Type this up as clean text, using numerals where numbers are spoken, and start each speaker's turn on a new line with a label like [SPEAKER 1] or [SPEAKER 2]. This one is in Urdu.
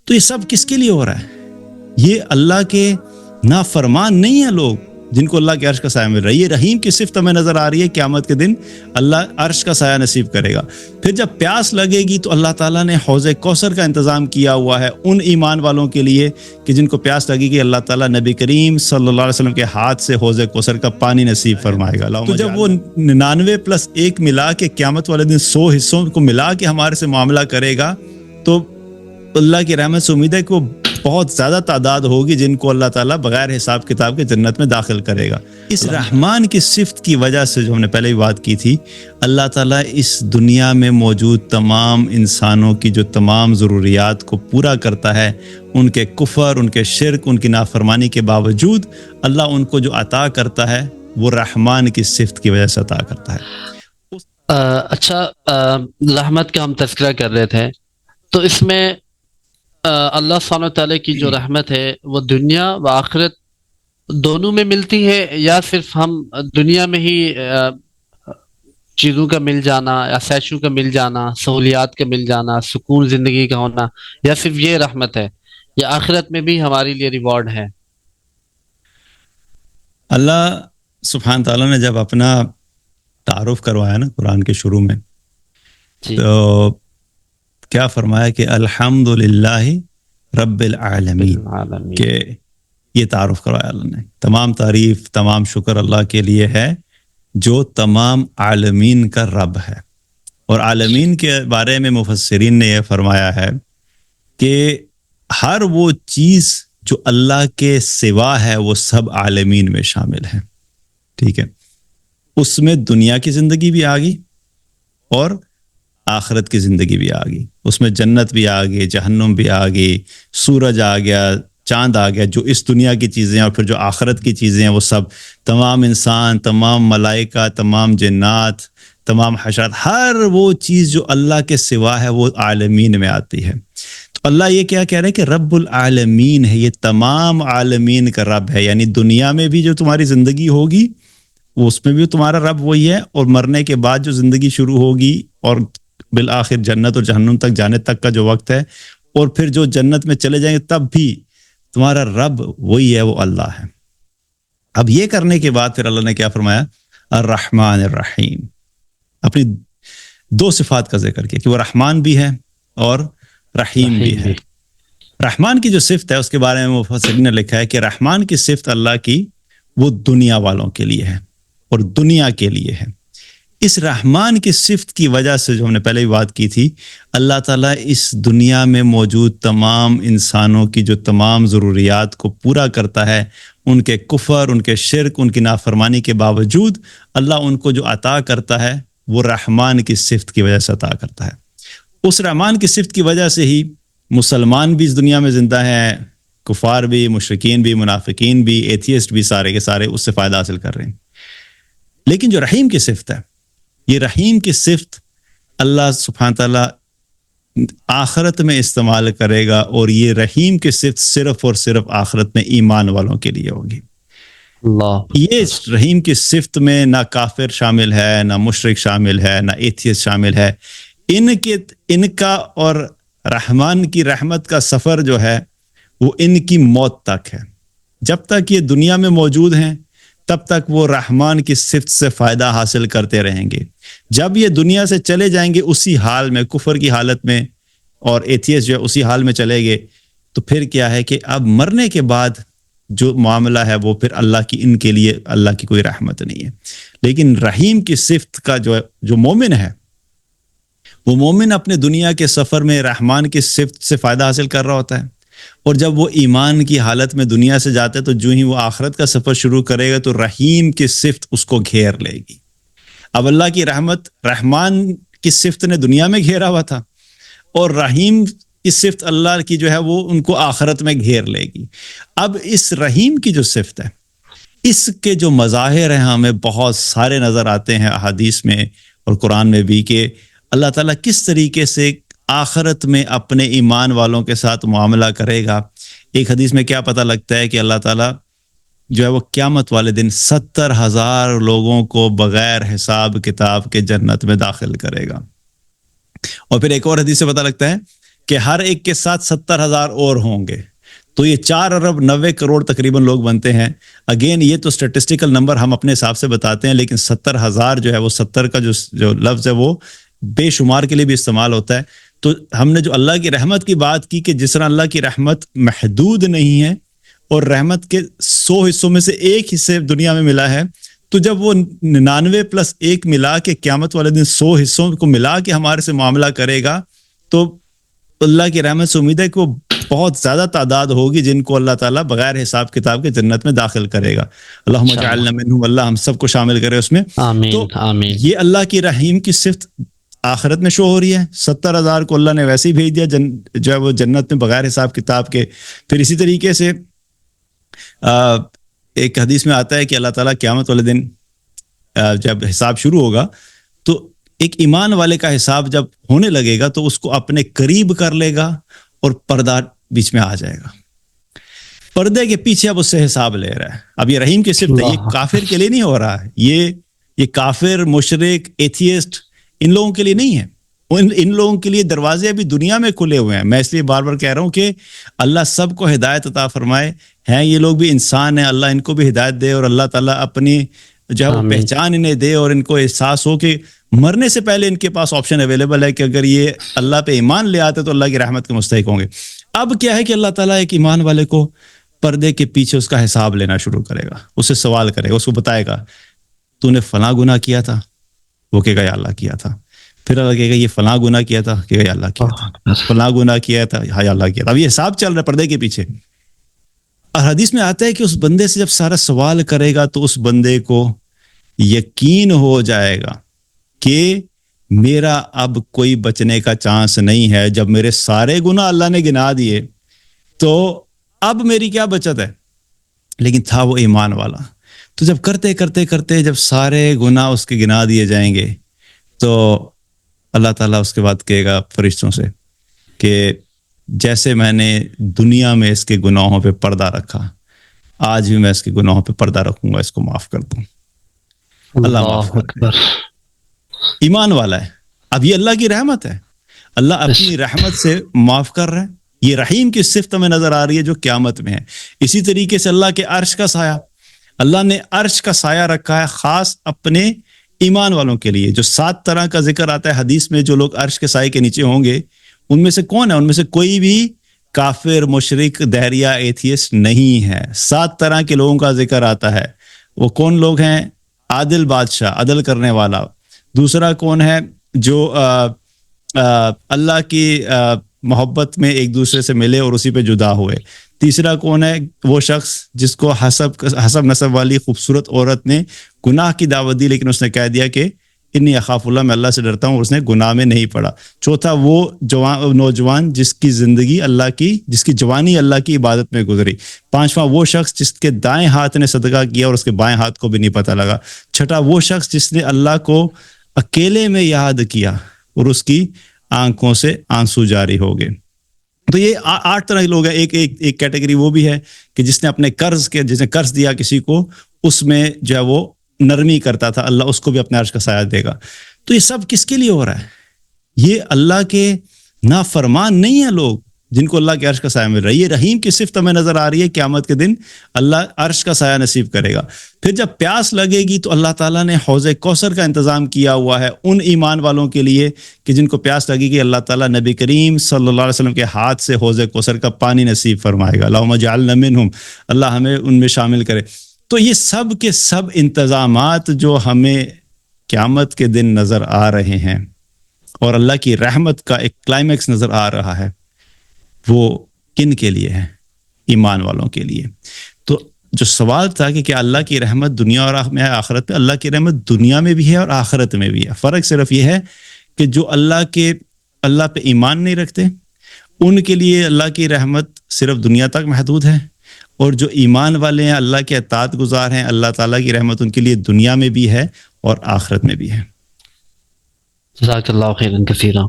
[SPEAKER 1] تو یہ سب کس کے لیے ہو رہا ہے؟ یہ اللہ کے نافرمان نہیں ہیں لوگ جن کو اللہ کے عرش کا سایہ مل رہا ہے. یہ رحیم کی صفت ہمیں نظر آ رہی ہے. قیامت کے دن اللہ عرش کا سایہ نصیب کرے گا. پھر جب پیاس لگے گی تو اللہ تعالیٰ نے حوض کوثر کا انتظام کیا ہوا ہے ان ایمان والوں کے لیے کہ جن کو پیاس لگے گی اللہ تعالیٰ نبی کریم صلی اللہ علیہ وسلم کے ہاتھ سے حوض کوثر کا پانی نصیب فرمائے گا. تو جب وہ 99+1 ملا کے قیامت والے دن 100 حصوں کو ملا کے ہمارے سے معاملہ کرے گا تو اللہ کی رحمت سے امید ہے کہ وہ بہت زیادہ تعداد ہوگی جن کو اللہ تعالیٰ بغیر حساب کتاب کے جنت میں داخل کرے گا. اس رحمان کی صفت کی وجہ سے جو ہم نے پہلے بھی بات کی تھی, اللہ تعالیٰ اس دنیا میں موجود تمام انسانوں کی جو تمام ضروریات کو پورا کرتا ہے, ان کے کفر, ان کے شرک, ان کی نافرمانی کے باوجود اللہ ان کو جو عطا کرتا ہے وہ رحمان کی صفت کی وجہ سے عطا کرتا ہے.
[SPEAKER 2] اچھا, رحمت کا ہم تذکرہ کر رہے تھے, تو اس میں اللہ سبحانہ وتعالی کی جو رحمت ہے وہ دنیا و آخرت دونوں میں ملتی ہے, یا صرف ہم دنیا میں ہی چیزوں کا مل جانا, آسائشوں کا مل جانا, سہولیات کا مل جانا, سکون زندگی کا ہونا, یا صرف یہ رحمت ہے, یا آخرت میں بھی ہمارے لیے ریوارڈ ہے؟
[SPEAKER 1] اللہ سبحانہ تعالیٰ نے جب اپنا تعارف کروایا نا قرآن کے شروع میں, تو کیا فرمایا کہ الحمدللہ رب العالمین, کہ یہ تعارف کروایا اللہ نے. تمام تعریف, تمام شکر اللہ کے لیے ہے جو تمام عالمین کا رب ہے. اور عالمین کے بارے میں مفسرین نے یہ فرمایا ہے کہ ہر وہ چیز جو اللہ کے سوا ہے وہ سب عالمین میں شامل ہے. ٹھیک ہے, اس میں دنیا کی زندگی بھی آ گئی اور آخرت کی زندگی بھی آ گئی. اس میں جنت بھی آ گئی, جہنم بھی آ گئی, سورج آ گیا, چاند آ گیا. جو اس دنیا کی چیزیں اور پھر جو آخرت کی چیزیں ہیں وہ سب, تمام انسان, تمام ملائکہ, تمام جنات, تمام حشرات, ہر وہ چیز جو اللہ کے سوا ہے وہ عالمین میں آتی ہے. تو اللہ یہ کیا کہہ رہے ہیں کہ رب العالمین ہے, یہ تمام عالمین کا رب ہے. یعنی دنیا میں بھی جو تمہاری زندگی ہوگی وہ اس میں بھی تمہارا رب وہی ہے, اور مرنے کے بعد جو زندگی شروع ہوگی اور بالآخر جنت اور جہنم تک جانے تک کا جو وقت ہے, اور پھر جو جنت میں چلے جائیں گے تب بھی تمہارا رب وہی ہے, وہ اللہ ہے. اب یہ کرنے کے بعد پھر اللہ نے کیا فرمایا, الرحمن الرحیم, اپنی 2 صفات کا ذکر کیا کہ وہ رحمان بھی ہے اور رحیم بھی ہے. رحمان کی جو صفت ہے اس کے بارے میں مفسرین نے لکھا ہے کہ رحمان کی صفت اللہ کی وہ دنیا والوں کے لیے ہے اور دنیا کے لیے ہے. اس رحمان کی صفت کی وجہ سے جو ہم نے پہلے بھی بات کی تھی, اللہ تعالیٰ اس دنیا میں موجود تمام انسانوں کی جو تمام ضروریات کو پورا کرتا ہے, ان کے کفر, ان کے شرک, ان کی نافرمانی کے باوجود اللہ ان کو جو عطا کرتا ہے وہ رحمان کی صفت کی وجہ سے عطا کرتا ہے. اس رحمان کی صفت کی وجہ سے ہی مسلمان بھی اس دنیا میں زندہ ہیں, کفار بھی, مشرکین بھی, منافقین بھی, ایتھیسٹ بھی, سارے کے سارے اس سے فائدہ حاصل کر رہے ہیں. لیکن جو رحیم کی صفت ہے, یہ رحیم کی صفت اللہ سبحانہ تعالیٰ آخرت میں استعمال کرے گا, اور یہ رحیم کی صفت صرف اور صرف آخرت میں ایمان والوں کے لیے ہوگی. یہ رحیم کی صفت میں نہ کافر شامل ہے, نہ مشرک شامل ہے, نہ ایتھیسٹ شامل ہے. ان کا اور رحمان کی رحمت کا سفر جو ہے وہ ان کی موت تک ہے. جب تک یہ دنیا میں موجود ہیں تب تک وہ رحمان کی صفت سے فائدہ حاصل کرتے رہیں گے. جب یہ دنیا سے چلے جائیں گے اسی حال میں, کفر کی حالت میں, اور ایتھیسٹ جو ہے اسی حال میں چلے گئے, تو پھر کیا ہے کہ اب مرنے کے بعد جو معاملہ ہے وہ پھر اللہ کی, ان کے لیے اللہ کی کوئی رحمت نہیں ہے. لیکن رحیم کی صفت کا جو مومن ہے, وہ مومن اپنے دنیا کے سفر میں رحمان کی صفت سے فائدہ حاصل کر رہا ہوتا ہے, اور جب وہ ایمان کی حالت میں دنیا سے جاتے تو جو ہی وہ آخرت کا سفر شروع کرے گا تو رحیم کی صفت اس کو گھیر لے گی. اب اللہ کی رحمت رحمان کی صفت نے دنیا میں گھیرا ہوا تھا, اور رحیم کی صفت اللہ کی جو ہے وہ ان کو آخرت میں گھیر لے گی. اب اس رحیم کی جو صفت ہے اس کے جو مظاہر ہیں ہمیں بہت سارے نظر آتے ہیں احادیث میں اور قرآن میں بھی, کہ اللہ تعالیٰ کس طریقے سے آخرت میں اپنے ایمان والوں کے ساتھ معاملہ کرے گا. ایک حدیث میں کیا پتہ لگتا ہے کہ اللہ تعالیٰ جو ہے وہ قیامت والے دن 70,000 لوگوں کو بغیر حساب کتاب کے جنت میں داخل کرے گا. اور پھر ایک اور حدیث سے پتہ لگتا ہے کہ ہر ایک کے ساتھ 70,000 اور ہوں گے، تو یہ 4 ارب 90 کروڑ تقریباً لوگ بنتے ہیں. اگین یہ تو اسٹیٹسٹیکل نمبر ہم اپنے حساب سے بتاتے ہیں، لیکن 70,000 جو ہے وہ 70 کا جو لفظ ہے وہ بے شمار کے لیے بھی استعمال ہوتا ہے. تو ہم نے جو اللہ کی رحمت کی بات کی کہ جس طرح اللہ کی رحمت محدود نہیں ہے اور رحمت کے 100 حصوں میں سے ایک حصے دنیا میں ملا ہے، تو جب وہ 99 + 1 ملا کے قیامت والے دن 100 حصوں کو ملا کے ہمارے سے معاملہ کرے گا، تو اللہ کی رحمت سے امید ہے کہ وہ بہت زیادہ تعداد ہوگی جن کو اللہ تعالیٰ بغیر حساب کتاب کے جنت میں داخل کرے گا. اللہم اجعلنا منہم، اللہ ہم سب کو شامل کرے اس میں.
[SPEAKER 2] آمین
[SPEAKER 1] تو
[SPEAKER 2] آمین.
[SPEAKER 1] یہ اللہ کی رحیم کی صفت آخرت میں شو ہو رہی ہے. 70,000 کو اللہ نے ویسے ہی بھیج دیا جو ہے وہ جنت میں بغیر حساب کتاب کے. پھر اسی طریقے سے ایک حدیث میں آتا ہے کہ اللہ تعالیٰ قیامت والے دن جب حساب شروع ہوگا تو ایک ایمان والے کا حساب جب ہونے لگے گا تو اس کو اپنے قریب کر لے گا اور پردہ بیچ میں آ جائے گا. پردے کے پیچھے اب اس سے حساب لے رہا ہے. اب یہ رحیم کی صفت ہے، یہ کافر کے لیے نہیں ہو رہا ہے. یہ کافر، مشرک، ایتھیسٹ ان لوگوں کے لیے نہیں ہے. ان لوگوں کے لیے دروازے ابھی دنیا میں کھلے ہوئے ہیں. میں اس لیے بار بار کہہ رہا ہوں کہ اللہ سب کو ہدایت عطا فرمائے. ہیں یہ لوگ بھی انسان ہیں، اللہ ان کو بھی ہدایت دے اور اللہ تعالیٰ اپنی جو ہے وہ پہچان انہیں دے اور ان کو احساس ہو کہ مرنے سے پہلے ان کے پاس آپشن اویلیبل ہے کہ اگر یہ اللہ پہ ایمان لے آتے تو اللہ کی رحمت کے مستحق ہوں گے. اب کیا ہے کہ اللہ تعالیٰ ایک ایمان والے کو پردے کے پیچھے اس کا حساب لینا شروع کرے گا، اس سے سوال کرے گا، اس کو بتائے گا تو نے فلاں گناہ کیا تھا، وہ کہے گا یا اللہ کیا تھا. پھر اللہ کہے گا یہ فلاں گناہ کیا تھا، کہے گا یا اللہ کیا تھا. فلاں گناہ کیا تھا، ہاں یا اللہ کیا تھا. اب یہ حساب چل رہا ہے پردے کے پیچھے. اور حدیث میں آتا ہے کہ اس بندے سے جب سارا سوال کرے گا تو اس بندے کو یقین ہو جائے گا کہ میرا اب کوئی بچنے کا چانس نہیں ہے. جب میرے سارے گناہ اللہ نے گنا دیے تو اب میری کیا بچت ہے. لیکن تھا وہ ایمان والا. تو جب کرتے کرتے کرتے جب سارے گناہ اس کے گنا دیے جائیں گے تو اللہ تعالیٰ اس کے بعد کہے گا فرشتوں سے کہ جیسے میں نے دنیا میں اس کے گناہوں پہ پردہ رکھا، آج بھی میں اس کے گناہوں پہ پردہ رکھوں گا، اس کو معاف کر دوں. اللہ معاف کر دے. ایمان والا ہے. اب یہ اللہ کی رحمت ہے، اللہ اپنی رحمت سے معاف کر رہا ہے. یہ رحیم کی صفت میں نظر آ رہی ہے جو قیامت میں ہے. اسی طریقے سے اللہ کے عرش کا سایہ، اللہ نے عرش کا سایہ رکھا ہے خاص اپنے ایمان والوں کے لیے. جو 7 طرح کا ذکر آتا ہے حدیث میں، جو لوگ عرش کے سائے کے نیچے ہوں گے ان میں سے کون ہے؟ ان میں سے کوئی بھی کافر، مشرک، دہریہ، ایتھیسٹ نہیں ہے. 7 طرح کے لوگوں کا ذکر آتا ہے. وہ کون لوگ ہیں؟ عادل بادشاہ، عدل کرنے والا. دوسرا کون ہے؟ جو اللہ کی محبت میں ایک دوسرے سے ملے اور اسی پہ جدا ہوئے. تیسرا کون ہے؟ وہ شخص جس کو حسب نسب والی خوبصورت عورت نے گناہ کی دعوت دی لیکن اس نے کہہ دیا کہ انی اخاف اللہ، میں اللہ سے ڈرتا ہوں، اور اس نے گناہ میں نہیں پڑا. چوتھا وہ نوجوان جس کی زندگی اللہ کی، جس کی جوانی اللہ کی عبادت میں گزری. پانچواں وہ شخص جس کے دائیں ہاتھ نے صدقہ کیا اور اس کے بائیں ہاتھ کو بھی نہیں پتہ لگا. چھٹا وہ شخص جس نے اللہ کو اکیلے میں یاد کیا اور اس کی آنکھوں سے آنسو جاری ہو گئے. تو یہ 8 طرح کے لوگ ہیں. ایک کیٹیگری وہ بھی ہے کہ جس نے اپنے جس نے قرض دیا کسی کو، اس میں جو ہے وہ نرمی کرتا تھا، اللہ اس کو بھی اپنے عرش کا سایہ دے گا. تو یہ سب کس کے لیے ہو رہا ہے؟ یہ اللہ کے نافرمان نہیں ہیں لوگ جن کو اللہ کے عرش کا سایہ مل رہا ہے. یہ رحیم کی صفت ہمیں نظر آ رہی ہے. قیامت کے دن اللہ عرش کا سایہ نصیب کرے گا. پھر جب پیاس لگے گی تو اللہ تعالیٰ نے حوض کوثر کا انتظام کیا ہوا ہے ان ایمان والوں کے لیے کہ جن کو پیاس لگے گی، اللہ تعالیٰ نبی کریم صلی اللہ علیہ وسلم کے ہاتھ سے حوض کوثر کا پانی نصیب فرمائے گا. اللہم اجعلنا منہم، اللہ ہمیں ان میں شامل کرے. تو یہ سب کے سب انتظامات جو ہمیں قیامت کے دن نظر آ رہے ہیں اور اللہ کی رحمت کا ایک کلائمیکس نظر آ رہا ہے، وہ کن کے لیے ہے؟ ایمان والوں کے لیے. تو جو سوال تھا کہ کیا اللہ کی رحمت دنیا اور آخرت میں؟ اللہ کی رحمت دنیا میں بھی ہے اور آخرت میں بھی ہے. فرق صرف یہ ہے کہ جو اللہ پہ ایمان نہیں رکھتے ان کے لیے اللہ کی رحمت صرف دنیا تک محدود ہے، اور جو ایمان والے ہیں، اللہ کے اطاعت گزار ہیں، اللہ تعالیٰ کی رحمت ان کے لیے دنیا میں بھی ہے اور آخرت میں بھی ہے.
[SPEAKER 2] جزاک اللہ خیرا کثیرا.